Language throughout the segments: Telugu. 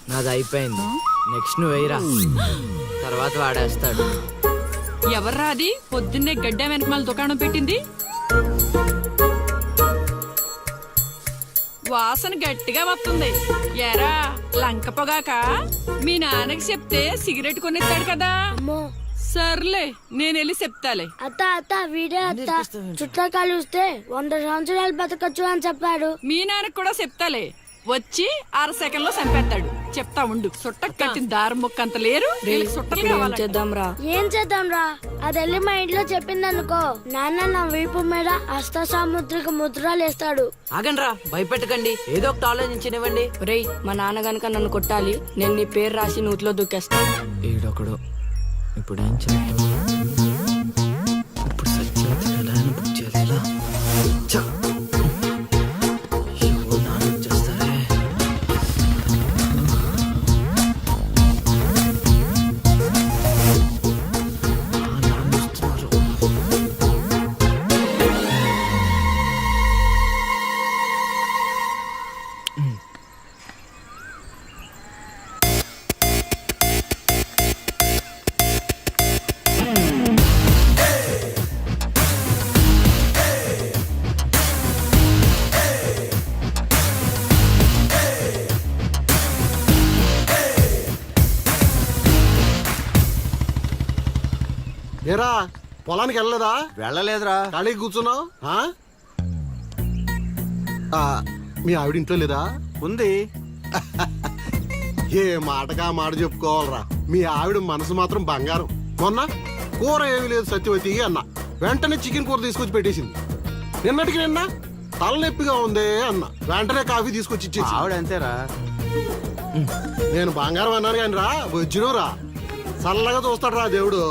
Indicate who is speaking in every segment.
Speaker 1: నాది అయిపోయింది. నెక్స్ట్ నువ్వు వేయరా, తర్వాత వాడేస్తాడు.
Speaker 2: ఎవర్రా అది పొద్దున్నే గడ్డ వెనకమాల దుకాణం పెట్టింది? వాసన గట్టిగా వస్తుంది. ఎరా లంక పొగాక? మీ నాన్నకి చెప్తే సిగరెట్ కొనిస్తాడు కదా. సర్లే నేను వెళ్ళి చెప్తాలే.
Speaker 3: అత్త అత్త వీడే అత్త చుట్టాలు చూస్తే 100 సంవత్సరాలు బతకచ్చు అని చెప్పాడు.
Speaker 2: మీ నాన్నకి కూడా చెప్తాలే, వచ్చి 6 సెకండ్లో చంపేస్తాడు. చెప్తా ఉండు. సుట్టకు కట్టిన దారం ముక్క అంత లేరు.
Speaker 3: ఏం చేద్దాం రా? అది వెళ్ళి మా ఇంట్లో చెప్పిందనుకో, నాన్న నా వీపు మీద హస్త సాముద్రిక ముద్రలు వేస్తాడు.
Speaker 1: ఆగండ్రా, భయపెట్టకండి, ఏదో ఒకటి ఆలోచించనివ్వండి.
Speaker 4: రేయ్, మా నాన్న గనక నన్ను కొట్టాలి, నేను నీ పేరు రాసి నూతిలో దూకేస్తా.
Speaker 1: ఈడొకడు. ఇప్పుడు ఏం చేద్దాం? ఇప్పుడు సత్యవతిని ఎలా బుక్ చేయాలి? ఎలా?
Speaker 5: ఏరా పొలానికి వెళ్ళలేదా?
Speaker 6: వెళ్ళలేదురా.
Speaker 5: ఖాళీ కూర్చున్నావు? మీ ఆవిడ ఇంట్లో లేదా?
Speaker 6: ఉంది.
Speaker 5: ఏ మాటగా మాట చెప్పుకోవాలరా, మీ ఆవిడ మనసు మాత్రం బంగారం. మొన్న కూర ఏమీ లేదు సత్యవతి అన్న, వెంటనే చికెన్ కూర తీసుకొచ్చి పెట్టేసింది. నిన్నటికి నిన్న తలనొప్పిగా ఉంది అన్న, వెంటనే కాఫీ తీసుకొచ్చి ఇచ్చేసి.
Speaker 6: ఆవిడ అంతేరా.
Speaker 5: నేను బంగారం అన్నాను కానీ రా, వచ్చిన రా, చల్లగా చూస్తాడు రా దేవుడు.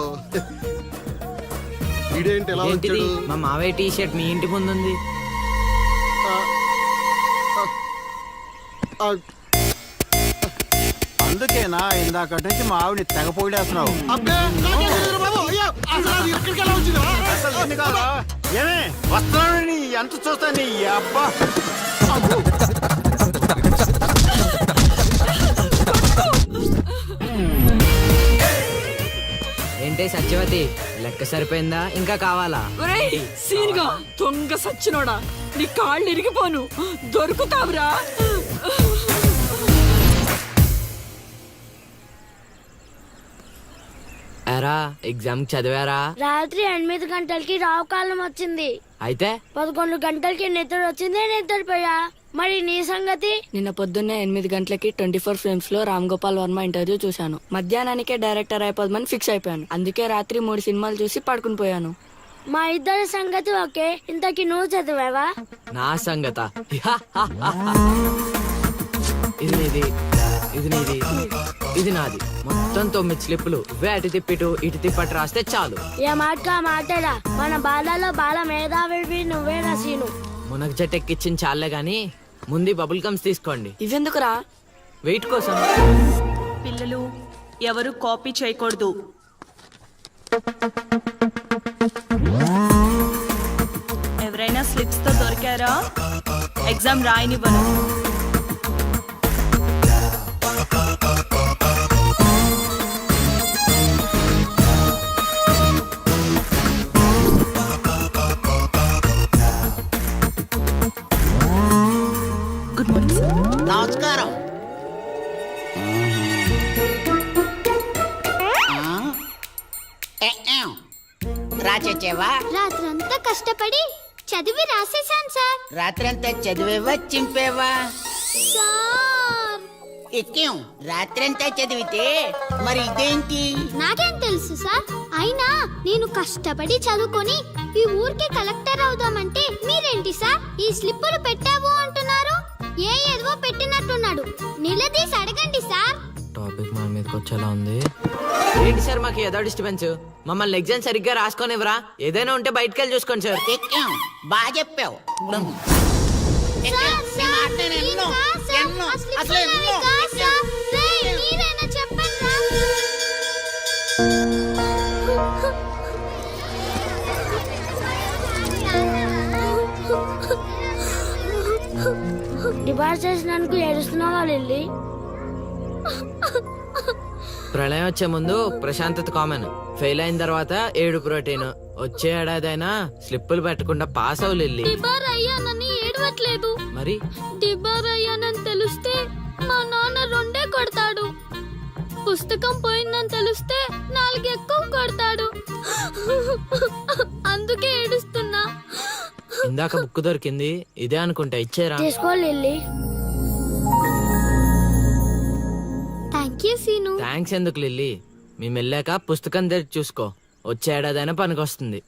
Speaker 5: ఇదేంటి ఎలా వచ్చాడు?
Speaker 1: మా మావయ్య టీ షర్ట్ మీ ఇంటి ముందు ఉంది.
Speaker 6: అందుకేనా ఇందాక నుంచి మా ఆవిడని తెగ పొగిడేస్తున్నావు? ఏమే వస్తున్నాను, ఎంత చూస్తా నీ అబ్బా.
Speaker 1: ఏంటే సత్యవతి, లెక్క సరిపోయిందా? ఇంకా కావాలా?
Speaker 2: సీన్గా దొంగ సచ్చినోడా, నీ కాళ్ళు ఇరిగిపోను, దొరుకుతావురా.
Speaker 1: ఎరా ఎగ్జామ్ చదివారా?
Speaker 3: రాత్రి 8 గంటలకి రావు కాలం వచ్చింది.
Speaker 1: అయితే
Speaker 3: 11 గంటలకి నిద్ర వచ్చింది, నిద్రపోయా. మరి నీ సంగతి?
Speaker 4: నిన్న పొద్దున్నే 8 గంటలకి 24 ఫ్రేమ్స్ లో రామ్ గోపాల్ వర్మ ఇంటర్వ్యూ చూశాను. మధ్యాహ్నానికే డైరెక్టర్ అయిపోదామని ఫిక్స్ అయిపోయాను. అందుకే రాత్రి 3 సినిమాలు చూసి పడుకుని పోయాను.
Speaker 3: మా ఇద్దరి సంగతి ఓకే. ఇంతకి నువ్వు చదివావా?
Speaker 1: నా సంగత ఇది నీది, ఇది నీది, ఇది నాది. మొత్తం 9 స్లిప్పులు. అటు తిప్పిటు ఇటు తిప్పటి రాస్తే చాలు.
Speaker 3: ఏ మాట మాట్లాడా, మన బాలలో బాల మేధావి నువ్వే నసీను.
Speaker 1: మునగ చెట్టు ఎక్కిచ్చిన చాలే గాని ముందు బబుల్ గమ్స్ తీసుకోండి.
Speaker 4: ఇవెందుకురా?
Speaker 1: వెయిట్ కోసం.
Speaker 7: పిల్లలు ఎవరు కాపీ చేయకూడదు. ఎవరైనా స్లిప్స్ తో దొరికారా? ఎగ్జామ్ రాయనివ్వను. Good morning sir.
Speaker 8: నమస్కారం. రాచేవా?
Speaker 9: రాత్రంతా కష్టపడి చదివి రాసేశాను సార్.
Speaker 8: రాత్రంతా చదివేవా చింపేవా?
Speaker 9: సార్
Speaker 8: ఎక్కేం రాత్రంతా చదివితే మరి ఇదేంటి?
Speaker 9: నాకేం తెలుసు సార్. అయినా నేను కష్టపడి చదువుకొని ఈ ఊరికి కలెక్టర్ అవుదామంటే మీరేంటి సార్ ఈ స్లిప్పులు పెట్టావు అంటున్నారు? ఏదో పెట్టినట్టున్నాడు. నిలదీసి అడగండి సార్.
Speaker 1: టాపిక్ మన మీదకి వచ్చేలా ఉంది. ఏంటి సార్ మాకు ఏదో డిస్టర్బెన్స్? మమ్మల్ని ఎగ్జామ్ సరిగ్గా రాసుకొనివ్వరా? ఏదైనా ఉంటే బయటకు వెళ్ళి చూసుకోండి సార్.
Speaker 8: ఎక్కేం బాగా చెప్పావు.
Speaker 3: డిబార్ చేసినందుకు ఏడుస్తున్నావా లిల్లీ?
Speaker 1: ప్రళయం వచ్చే ముందు ప్రశాంతత కామన్. ఫెయిల్ అయిన తర్వాత ఏడు ప్రోటీన్. వచ్చే ఏడాదైనా స్లిప్పులు పెట్టకుండా పాస్ అవ్వు లిల్లీ.
Speaker 3: డిబార్ అయ్యానని ఏడవట్లేదు.
Speaker 1: మరి
Speaker 3: డిబార్ అయ్యానని తెలిస్తే మా నాన్న రెండే కొడతాడు. పుస్తకం పోయిందని తెలిస్తే 4 ఎక్కువ కొడతాడు. అందుకే ఏడుస్తున్నా.
Speaker 1: ఇందాక బుక్ దొరికింది, ఇదే అనుకుంటా. ఇచ్చేరా.
Speaker 3: తీసుకో Lily. Thank you Seenu.
Speaker 1: Thanks ఎందుకు లిల్లీ? మేము వెళ్ళాక పుస్తకం తెరిచి చూసుకో. వచ్చే ఏడాదైనా పనికొస్తుంది.